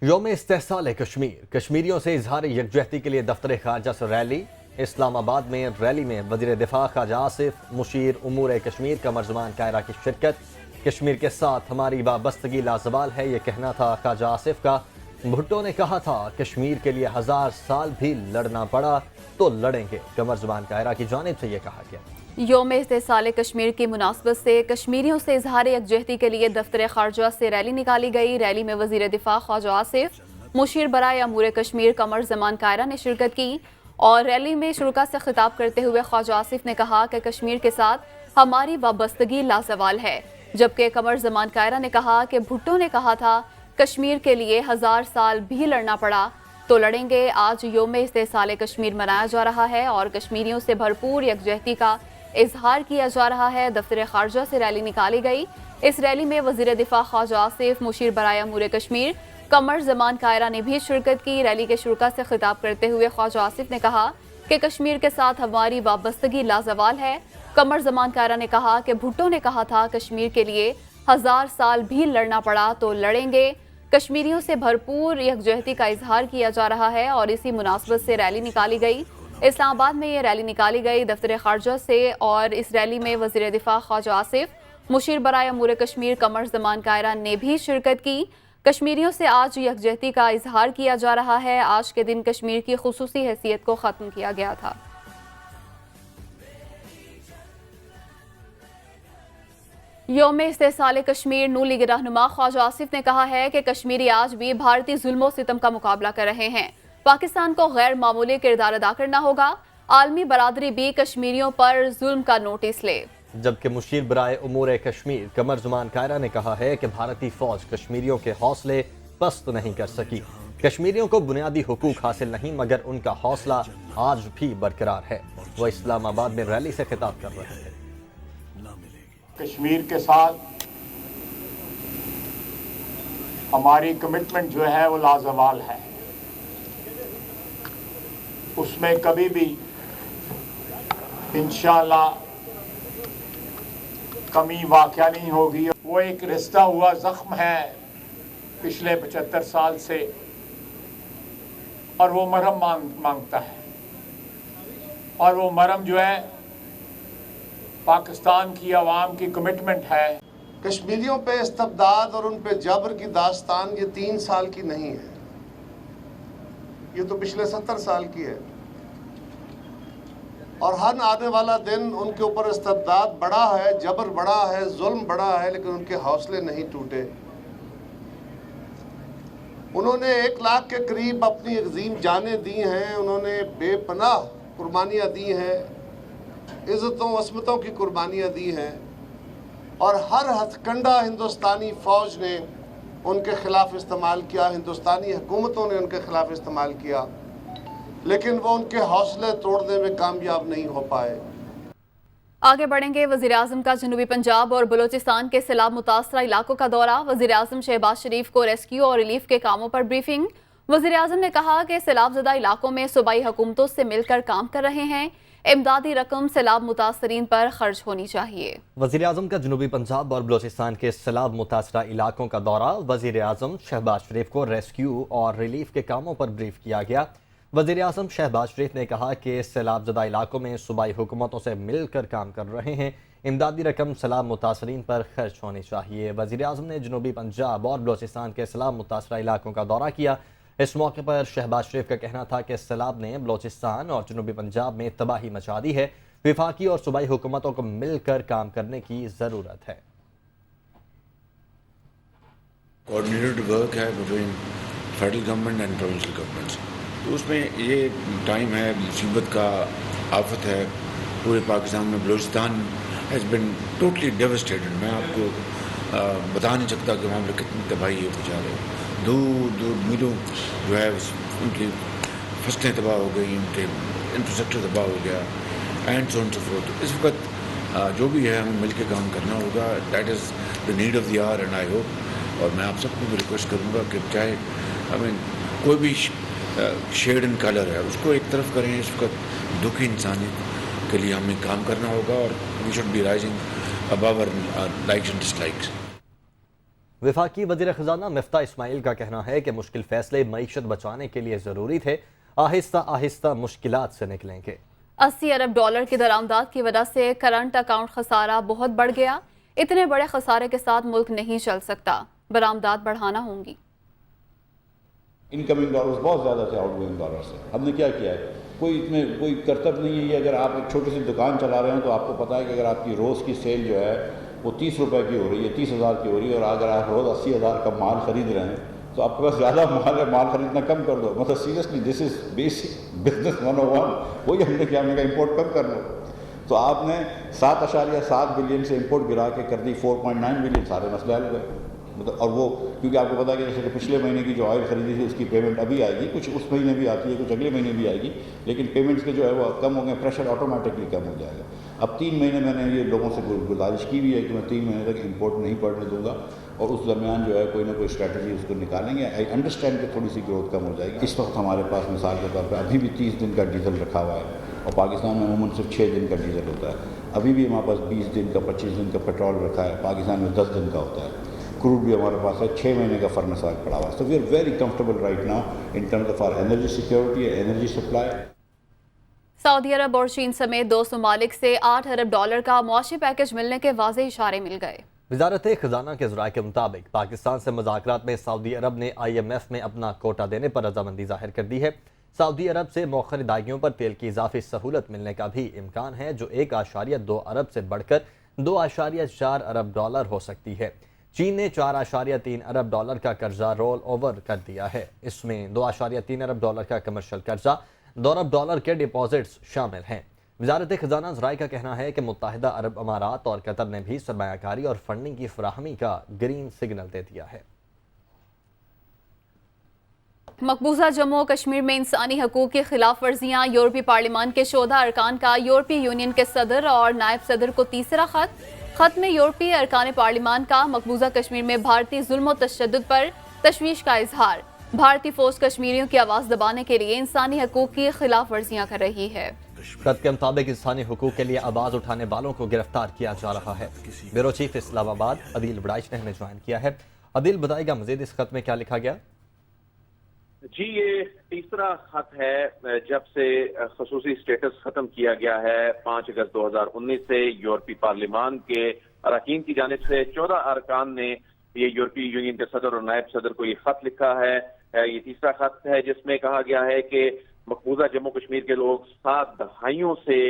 یوم استحصال کشمیر، کشمیریوں سے اظہار یکجہتی کے لیے دفتر خارجہ سے ریلی۔ اسلام آباد میں ریلی میں وزیر دفاع خواجہ آصف، مشیر امور کشمیر قمر زمان کائرہ کی شرکت۔ کشمیر کے ساتھ ہماری وابستگی لازوال ہے، یہ کہنا تھا خواجہ آصف کا۔ بھٹو نے کہا تھا کشمیر کے لیے 1000 سال بھی لڑنا پڑا تو لڑیں گے، قمر زمان کائرہ کی جانب سے یہ کہا گیا۔ یوم استحصال کشمیر کی مناسبت سے کشمیریوں سے اظہار یکجہتی کے لیے دفتر خارجہ سے ریلی نکالی گئی۔ ریلی میں وزیر دفاع خواجہ آصف، مشیر برائے امور کشمیر قمر زمان کائرہ نے شرکت کی اور ریلی میں شرکاء سے خطاب کرتے ہوئے خواجہ آصف نے کہا کہ کشمیر کے ساتھ ہماری وابستگی لازوال ہے، جبکہ قمر زمان کائرہ نے کہا کہ بھٹو نے کہا تھا کشمیر کے لیے 1000 سال بھی لڑنا پڑا تو لڑیں گے۔ آج یوم استحصال کشمیر منایا جا رہا ہے اور کشمیریوں سے بھرپور یکجہتی کا اظہار کیا جا رہا ہے۔ دفتر خارجہ سے ریلی نکالی گئی۔ اس ریلی میں وزیر دفاع خواجہ آصف، مشیر برائے امور کشمیر قمر زمان کائرہ نے بھی شرکت کی۔ ریلی کے شرکاء سے خطاب کرتے ہوئے خواجہ آصف نے کہا کہ کشمیر کے ساتھ ہماری وابستگی لازوال ہے۔ قمر زمان کائرہ نے کہا کہ بھٹو نے کہا تھا کشمیر کے لیے 1000 سال بھی لڑنا پڑا تو لڑیں گے۔ کشمیریوں سے بھرپور یکجہتی کا اظہار کیا جا رہا ہے اور اسی مناسبت سے ریلی نکالی گئی۔ اسلام آباد میں یہ ریلی نکالی گئی دفتر خارجہ سے اور اس ریلی میں وزیر دفاع خواجہ آصف، مشیر برائے امور کشمیر قمر زمان کائرہ نے بھی شرکت کی۔ کشمیریوں سے آج یکجہتی کا اظہار کیا جا رہا ہے۔ آج کے دن کشمیر کی خصوصی حیثیت کو ختم کیا گیا تھا۔ یوم استحصال کشمیر نون لیگ رہنما خواجہ آصف نے کہا ہے کہ کشمیری آج بھی بھارتی ظلم و ستم کا مقابلہ کر رہے ہیں۔ پاکستان کو غیر معمولی کردار ادا کرنا ہوگا۔ عالمی برادری بھی کشمیریوں پر ظلم کا نوٹس لے۔ جبکہ مشیر برائے امور کشمیر قمر زمان کائرہ نے کہا ہے کہ بھارتی فوج کشمیریوں کے حوصلے پست نہیں کر سکی۔ کشمیریوں کو بنیادی حقوق حاصل نہیں مگر ان کا حوصلہ آج بھی برقرار ہے۔ وہ اسلام آباد میں ریلی سے خطاب کر رہے تھے۔ کشمیر کے ساتھ ہماری کمٹمنٹ جو ہے وہ لازوال ہے، اس میں کبھی بھی انشاءاللہ کمی واقع نہیں ہوگی۔ وہ ایک رستہ ہوا زخم ہے پچھلے 75 سال سے اور وہ مرہم مانگتا ہے، اور وہ مرہم جو ہے پاکستان کی عوام کی کمٹمنٹ ہے۔ کشمیریوں پہ استبداد اور ان پہ جبر کی داستان یہ 3 سال کی نہیں ہے، یہ تو پچھلے 70 سال کی ہے، اور ہر آنے والا دن ان کے اوپر استبداد بڑا ہے، جبر بڑا ہے، ظلم بڑا ہے، لیکن ان کے حوصلے نہیں ٹوٹے۔ انہوں نے 1 لاکھ کے قریب اپنی عظیم جانیں دی ہیں، انہوں نے بے پناہ قربانیاں دی ہیں، عزتوں عصمتوں کی قربانیاں دی ہیں، اور ہر ہتھ کنڈا ہندوستانی فوج نے ان کے خلاف استعمال کیا، ہندوستانی حکومتوں نے ان کے خلاف استعمال کیا، لیکن وہ ان کے حوصلے توڑنے میں کامیاب نہیں ہو پائے۔ آگے بڑھیں گے۔ وزیر اعظم کا جنوبی پنجاب اور بلوچستان کے سیلاب متاثرہ علاقوں کا دورہ۔ وزیر اعظم شہباز شریف کو ریسکیو اور ریلیف کے کاموں پر بریفنگ۔ وزیر اعظم نے کہا کہ سیلاب زدہ علاقوں میں صوبائی حکومتوں سے مل کر کام کر رہے ہیں، امدادی رقم سیلاب متاثرین پر خرچ ہونی چاہیے۔ وزیر اعظم کا جنوبی پنجاب اور بلوچستان کے سیلاب متاثرہ علاقوں کا دورہ۔ وزیر اعظم شہباز شریف کو ریسکیو اور ریلیف کے کاموں پر بریف کیا گیا۔ وزیر اعظم شہباز شریف نے کہا کہ سیلاب زدہ علاقوں میں صوبائی حکومتوں سے مل کر کام کر رہے ہیں، امدادی رقم سیلاب متاثرین پر خرچ ہونی چاہیے۔ وزیر اعظم نے جنوبی پنجاب اور بلوچستان کے سیلاب متاثرہ علاقوں کا دورہ کیا۔ اس موقع پر شہباز شریف کا کہنا تھا کہ سیلاب نے بلوچستان اور جنوبی پنجاب میں تباہی مچا دی ہے، وفاقی اور صوبائی حکومتوں کو مل کر کام کرنے کی ضرورت ہے۔ کوآرڈینیٹڈ ورک ہے between federal government and provincial governments, تو اس میں یہ ٹائم ہے مصیبت کا، آفت ہے پورے پاکستان میں۔ Balochistan has been totally devastated. میں آپ کو بتا نہیں سکتا کہ وہاں پہ کتنی تباہی ہے پہنچا رہے ہیں۔ دور دور میلوں جو ہے ان کی فصلیں تباہ ہو گئی، ان کے انفراسٹرکچر تباہ ہو گیا، and so on so forth. اس وقت جو بھی ہے ہمیں مل کے کام کرنا ہوگا۔ That is the need of the hour and I hope, اور میں آپ سب کو بھی ریکویسٹ کروں گا کہ چاہے کوئی بھی شیڈ اینڈ کلر ہے اس کو ایک طرف کریں۔ اس وقت دکھی انسانیت کے لیے ہمیں کام کرنا ہوگا، اور we should be rising above our likes and dislikes. वफाकी वज़ीर ख़ज़ाना मिफ्ता इस्माइल का कहना है कि मुश्किल फैसले मईशत बचाने के लिए ज़रूरी थे, आहिस्ता आहिस्ता मुश्किलात से निकलेंगे। 80 अरब डॉलर की दरामदाद की वजह से करंट अकाउंट खसारा बहुत बढ़ गया। इतने बड़े खसारे के साथ मुल्क नहीं चल सकता, बरामदाद बढ़ाना होंगी। इनकमिंग डॉलर्स बहुत ज़्यादा थे आउटगोइंग डॉलर से। हमने क्या किया है, कोई इसमें कोई करतब नहीं है। ये अगर आप एक छोटी सी दुकान चला रहे हैं तो आपको पता है कि अगर आपकी रोज़ की सेल जो है वो 30 रुपए की हो रही है, 30,000 की हो रही है, और अगर आप रोज़ 80,000 का माल ख़रीद रहे हैं तो आपके पास ज़्यादा माल है, माल ख़रीदना कम कर दो। मतलब seriously this is basic business 101। वही हमने क्या, हमने कहा इम्पोर्ट कम कर लो। तो आपने 7.7 बिलियन से इम्पोर्ट गिरा के कर दी 4.9 बिलियन, सारे मसले हल हो गए। मतलब और वो क्योंकि आपको पता है कि जैसे कि पिछले महीने की जो ऑयल खरीदी थी उसकी पेमेंट अभी आएगी, कुछ उस महीने भी आती है, कुछ अगले महीने भी आएगी, लेकिन पेमेंट्स के जो है वो कम हो गए, प्रेशर ऑटोमेटिकली कम हो जाएगा। अब 3 महीने मैंने ये लोगों से गुजारिश की भी है कि मैं 3 महीने तक इंपोर्ट नहीं पड़ने दूंगा, और उस दरमियान जो है कोई ना कोई स्ट्रैटेजी उसको निकालेंगे। आई अंडरस्टैंड कि थोड़ी सी ग्रोथ कम हो जाएगी। इस वक्त हमारे पास मिसाल के तौर पर अभी भी 30 दिन का डीजल रखा हुआ है, और पाकिस्तान में अमूमन सिर्फ 6 दिन का डीजल होता है। अभी भी हमारे पास 20 दिन का 25 दिन का पेट्रोल रखा है, पाकिस्तान में 10 दिन का होता है। क्रूड भी हमारे पास है, 6 महीने का फर्नेस ऑयल पड़ा हुआ है। So we are very comfortable right now in terms of our energy security, energy supply. सऊदी अरब और चीन समेत 2 ममालिक से 8 अरब डॉलर का मुआशी पैकेज मिलने के वाज़ेह इशारे मिल गए। वज़ारत ख़ज़ाना के ज़राए के मुताबिक पाकिस्तान से मुज़ाकरात में सऊदी अरब ने IMF में अपना कोटा देने पर रजामंदी ज़ाहिर कर दी है। सऊदी अरब से मौखर अदायगियों पर तेल की इजाफी सहूलत मिलने का भी इम्कान है, जो 1.2 अरब से बढ़कर 2.4 अरब डॉलर हो सकती है। चीन ने 4.3 अरब डॉलर का कर्जा रोल ओवर कर दिया है। इसमें 2.3 अरब डॉलर का कमर्शियल कर्जा, 2 अरब डॉलर के डिपॉजिट्स शामिल हैं। वज़ारत ख़ज़ाना ज़राए का कहना है कि मुत्तहिदा अरब अमारात और कतर ने भी सरमायाकारी और फंडिंग की फराहमी का ग्रीन सिग्नल दे दिया है। मकबूजा जम्मू कश्मीर में इंसानी हकूक़ की खिलाफ वर्जियाँ, यूरोपीय पार्लियामान के 14 अरकान का यूरोपीय यूनियन के सदर और नायब सदर को तीसरा खत में यूरोपीय अरकान पार्लियामान का मकबूजा कश्मीर में भारतीय जुल्म और तशद्दुद पर तशवीश का इजहार। भारतीय फौज कश्मीरियों की आवाज़ दबाने के लिए इंसानी हकूक़ की खिलाफ वर्जियाँ कर रही है। खत के मुताबिक इंसानी हुकूक के लिए आवाज़ उठाने वालों को गिरफ्तार किया जा रहा है। ब्यूरो चीफ इस्लामाबाद अदील बड़ाइच ने हमें ज्वाइन किया है। अदील, बताएगा मजीद इस खत में क्या लिखा गया? जी, ये तीसरा खत है जब से खसूसी स्टेटस खत्म किया गया है 5 अगस्त 2019 से। यूरोपीय पार्लियामान के अरकान की जानिब से 14 अरकान ने ये यूरोपीय यूनियन के सदर और नायब सदर को ये खत लिखा है। ये तीसरा खत है जिसमें कहा गया है कि मकबूजा जम्मू कश्मीर के लोग 7 दहाइयों से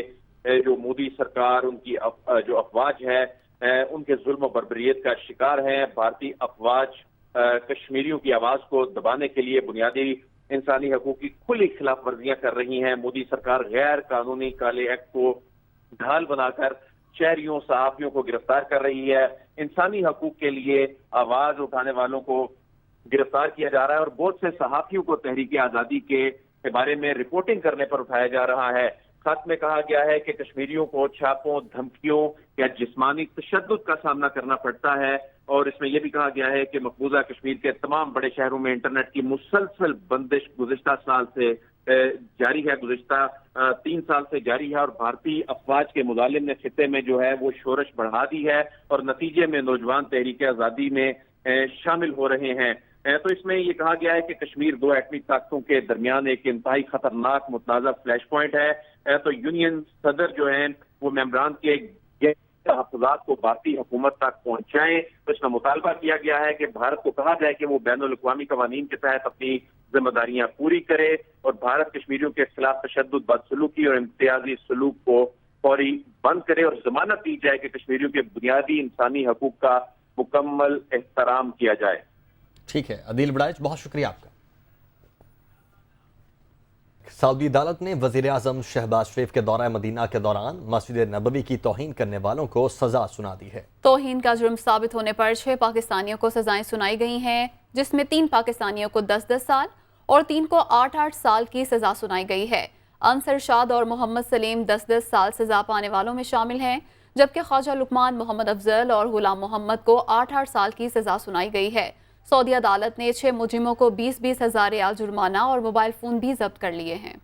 जो मोदी सरकार, उनकी जो अफवाज है, उनके जुल्म और बर्बरियत का शिकार हैं। भारतीय अफवाज कश्मीरियों की आवाज को दबाने के लिए बुनियादी इंसानी हकूक की खुली खिलाफ वर्जियां कर रही हैं। मोदी सरकार गैर कानूनी काले एक्ट को ढाल बनाकर शहरियों, सहाफियों को गिरफ्तार कर रही है। इंसानी हकूक के लिए आवाज उठाने वालों को गिरफ्तार किया जा रहा है और बहुत से सहाफियों को तहरीक आजादी के बारे में रिपोर्टिंग करने पर उठाया जा रहा है। खत में कहा गया है कि कश्मीरियों को छापों, धमकियों या जिस्मानी तशद्दुद का सामना करना पड़ता है, और इसमें यह भी कहा गया है कि मकबूजा कश्मीर के तमाम बड़े शहरों में इंटरनेट की मुसलसल बंदिश गुज़िश्ता साल से जारी है, गुज़िश्ता 3 साल से जारी है, और भारतीय अफवाज के मुजालिम ने खित्ते में जो है वो शोरश बढ़ा दी है और नतीजे में नौजवान तहरीक आज़ादी में शामिल हो रहे हैं। तो इसमें यह कहा गया है कि कश्मीर 2 एटमी ताकतों के दरमियान एक इंतहाई खतरनाक मुतनाज़ा फ्लैश पॉइंट है। तो यूनियन सदर जो हैं वो मेंबरान के तहफ़्फ़ुज़ात को भारतीय हुकूमत तक पहुंचाएं। तो इसमें मुतालबा किया गया है कि भारत को कहा जाए कि वो बैनुल अक़वामी क़वानीन के तहत अपनी जिम्मेदारियां पूरी करे और भारत कश्मीरियों के खिलाफ तशद्दुद, बदसलूकी और इम्तियाजी सलूक को फौरी बंद करे और जमानत दी जाए कि कश्मीरियों के बुनियादी इंसानी हकूक का मुकम्मल एहतराम किया जाए। ठीक है अदील बड़ाइच, बहुत शुक्रिया आपका। सऊदी अदालत ने वज़ीर आज़म शहबाज शरीफ के दौरा मदीना के दौरान मस्जिद नबवी की तौहीन करने वालों को सजा सुना दी है। तौहीन का जुर्म साबित होने पर 6 पाकिस्तानियों को सजाएं सुनाई गई हैं, जिसमें 3 पाकिस्तानियों को 10-10 साल और 3 को 8-8 साल की सजा सुनाई गई है। अंसर शाद और मोहम्मद सलीम 10-10 साल सजा पाने वालों में शामिल हैं, जबकि ख्वाजा लुकमान, मोहम्मद अफजल और गुलाम मोहम्मद को 8-8 साल की सजा सुनाई गई है। सऊदी अदालत ने 6 मुजरिमों को 20-20 हज़ार रियाल जुर्माना और मोबाइल फ़ोन भी जब्त कर लिए हैं।